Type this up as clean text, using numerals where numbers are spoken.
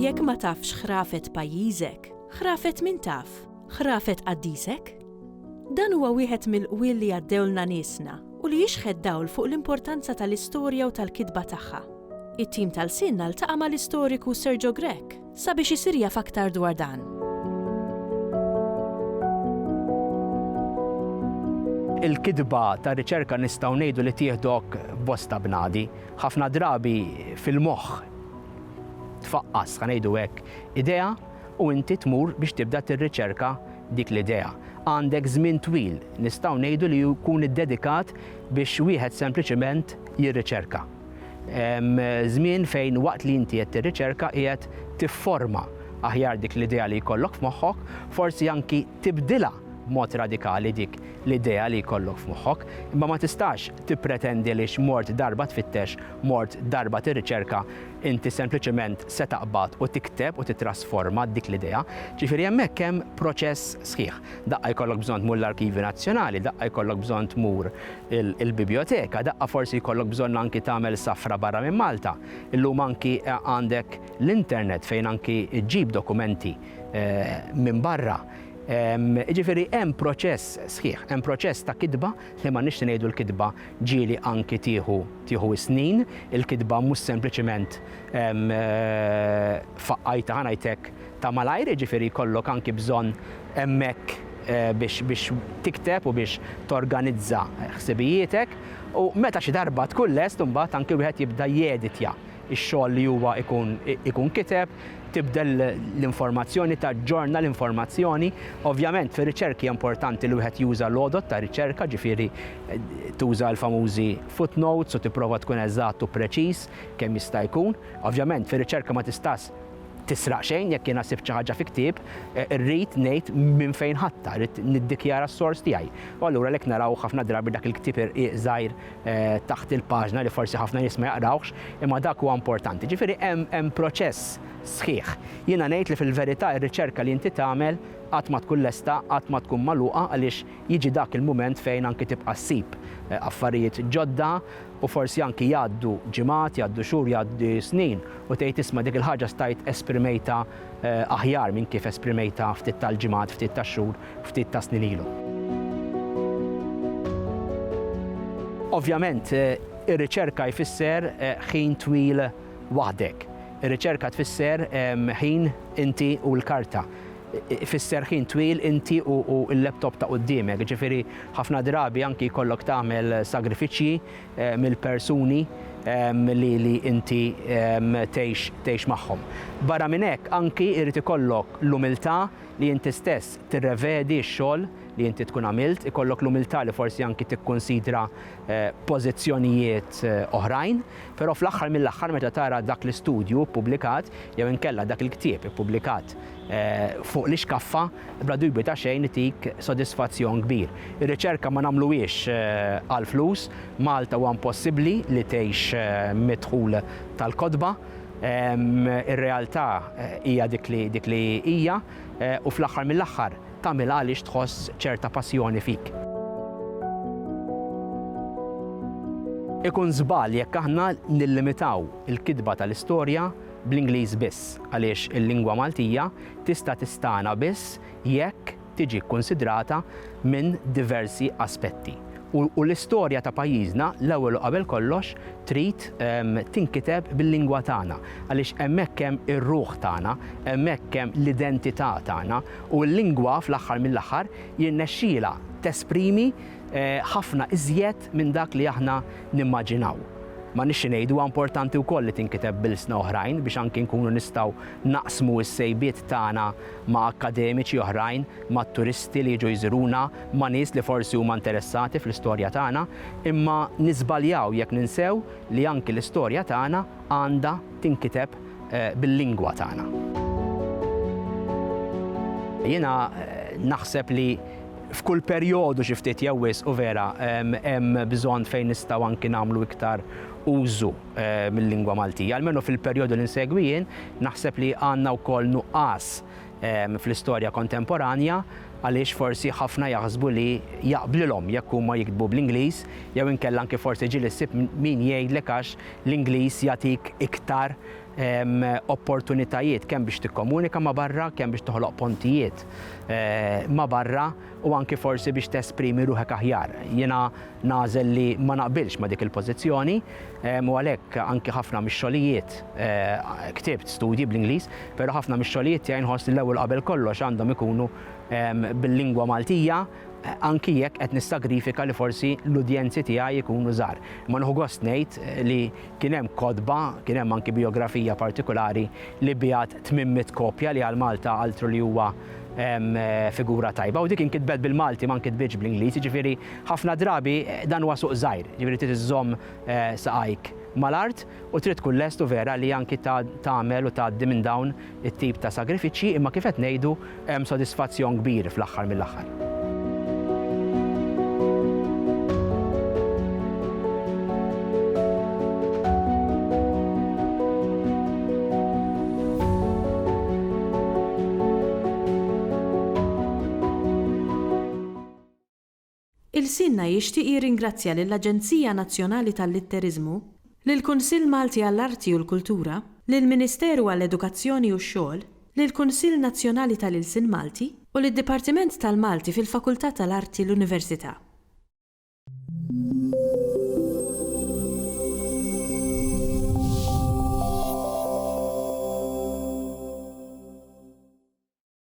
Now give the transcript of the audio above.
Jekk ma tafx ħrafet pajjiżek, ħrafet min taf, ħrafet qaddisek? Dan huwa wieħed mill-qwiel li għaddewlna niesna u li jixħed dawl fuq l-importanza tal-istorja u tal-kitba tagħha. It-tim tal-Sinna ltaqa' mal-istoriku Sergio Grech sabiex isir jaf aktar dwar dan. Il-kitba ta' riċerka nistgħu ngħidu li tieħdok bosta bnadi, ħafna drabi fil-moħħ tfaqqas ħanejdu hekk idea u inti tmur biex tibda tirriċerka dik l-idea. Għandek żmien twil nistgħu ngħidu li jkun iddedikat biex wieħed sempliċement jirriċerka. Żmien fejn waqt li inti qed tirriċerka qiegħed tifforma aħjar dik l-idea li jkollok f'moħħok, forsi anki tibdilha b'mod radikali dik l-idea li jkollok f'moħħok, imma ma tistax tippretendi li mort darba tfittex, mort darba tirriċerka, inti sempliċement se taqbad u tikteb u titrasforma dik l-idea. Ġifieri hemmhekk hemm proċess sħiħ. Daqqa jkollok bżonn tmur l-Arkivi Nazzjonali, daqqa jkollok bżonn tmur il-biblioteka, daqqa forsi jkollok bżonn anki tagħmel safra barra minn Malta. Illum anki għandek l-internet fejn anki ġġib dokumenti minn barra. Ġifieri hemm proċess sħiħ, hemm proċess ta' kitba li ma nixtieq ngħidu l-kitba ġieli anki tieħu snin, il-kitba mhux sempliċement faqqajta ħanajtek ta' malajr, ġifieri jkollok anki bżonn hemmhekk biex tikteb u biex torganizza ħsibijietek u meta xi darba tkun lest imbagħad anki wieħed jibda jeditja ix-xogħol li huwa ikun kiteb, tibdel l-informazzjoni, taġġorna l-informazzjoni. Ovvjament fir-riċerki importanti li wieħed juża l-għodot ta' riċerka, ġifieri tuża l-famużi footnotes u tipprova tkun eżatt u preċiż kemm jista' jkun. Ovvjament fir-riċerka ma tistax tisraq xejn jekk jiena sibt xi ħaġa fi ktieb, irrid ngħid minn fejn ħadta, rrid niddikjara s-sors tiegħi. U allura lek naraw ħafna drabi dak il-ktieb żgħir taħt il-paġna li forsi ħafna nies ma jaqrawx, imma dak huwa importanti. Ġifieri hemm proċess sħiħ. Jiena ngħid li fil-verità r-riċerka li inti tagħmel qatt ma tkun lesta, qatt ma tkun magħluqa għaliex jiġi dak il-mument fejn anki tibqa' ssib affarijiet ġodda u forsi anki jgħaddu ġimgħat, jgħaddu xhur, jgħaddu snin u tgħid isma' dik il-ħaġa stajt esprimejta aħjar minn kif esprimejta ftit tal-ġimgħat, ftit tax-xhur, ftit ta' snin ilu. Ovvjament ir-riċerka jfisser ħin twil waħdek. Ir-riċerka tfisser ħin inti u l-karta. Ifisser ħin twil inti u l-laptop ta' quddiemek, ġifieri ħafna drabi anki jkollok tagħmel sagrifiċċji mill-persuni li inti tgħix magħhom. Barra minn hekk anki jrid ikollok l-umiltà li inti stess tirrevedi x-xogħol li inti tkun għamilt, ikollok l-umiltà li forsi anki tikkunsidra pożizzjonijiet oħrajn, però fl-aħħar mill-aħħar meta tara dak l-istudju ppubblikat jew inkella dak il-ktieb ippubblikat fuq l-iskaffa bla dubju ta' xejn itik sodisfazzjon kbir. Ir-riċerka ma nagħmluhiex għal flus, Malta huwa impossibbli li tgħix midħul tal-kotba. Ir-realtà hija dik li hija u fl-aħħar mill-aħħar tagħmel għaliex tħoss ċerta passjoni fik. Ikun żball jekk aħna nillimitaw il-kitba tal-istorja bl-Ingliż biss, għaliex il-lingwa Maltija tista' tistana biss jekk tiġi kkunsidrata minn diversi aspetti. U l-istorja ta' pajjiżna l-ewwel u qabel kollox trid tinkiteb bil-lingwa tagħna għaliex hemmhekk hemm ir-ruħ tagħna, hemmhekk hemm l-identità tagħna u l-lingwa fl-aħħar mill-aħħar jirnexxielha tesprimi ħafna iżjed minn dak li aħna nimmaġinaw. Ma nixxi ngħidu huwa importanti wkoll li tinkiteb bil-sna oħrajn biex anke nkunu nistgħu naqsmu s-sejbiet tagħna ma' akademiċi oħrajn, ma' turisti li jiġu jżuruna, ma' nies li forsi huma interessati fl-istorja tagħna, imma nisbaljaw jekk ninsew li anke l-istorja tagħna għandha tinkiteb bil-lingwa tagħna. Jiena naħseb li f'kull perjodu xi ftit jewwis u vera hemm bżonn fejn nistgħu anki nagħmlu iktar użu mill-lingwa Maltija. Almenu fil-perjodu li nsegwi jien naħseb li għandna wkoll nuqqas fl-istorja kontemporanja għaliex forsi ħafna jaħsbu li jaqblilhom jekk huma jiktbu bl-Ingliż jew inkella anke forsi ġieli ssib min jgħidlek għax l-Ingliż jagħtik iktar opportunitajiet kemm biex tikkomunika ma' barra, kemm biex toħloq pontijiet ma' barra u anke forsi biex tesprimi ruħek aħjar. Jiena nażel li ma naqbilx ma' dik il-pożizzjoni u għalhekk anke ħafna mix-xogħlijiet ktibt studji bl-Ingliż, però ħafna mix-xogħlijiet tiegħi nħoss li l-ewwel qabel kollox għandhom ikunu bil-lingwa Maltija, anki jekk qed nistagrifika li forsi l-udjenzi tiegħi jkunu żgħar. Ma nħu gost ngħid li kien hemm kodba, kien hemm anki biografija partikolari li bijat 800 kopja li għal Malta altru li huwa figura tajba u dik inkitbet bil-Malti ma nkitbitx bl-Ingliż, ġifieri ħafna drabi dan huwa suq żgħir, ġifieri trid iżżomm saqajk mal-art u trid tkun lestu vera li anki tagħmel u tgħaddi minn dawn it-tip ta' sagrifiċċji imma kif qed ngħidu hemm sodisfazzjon kbir fl-aħħar mill-aħħar. Il-Sinna jixtieq jirringrazzja lill-Aġenzija Nazzjonali tal-Litterizmu, lill-Kunsill Malti għall-Arti u l-Kultura, lill-Ministeru għall-Edukazzjoni u x-Xogħol, lill-Kunsill Nazzjonali tal-Ilsien Malti u lid-Dipartiment tal-Malti fil-Fakultà tal-Arti l-Università.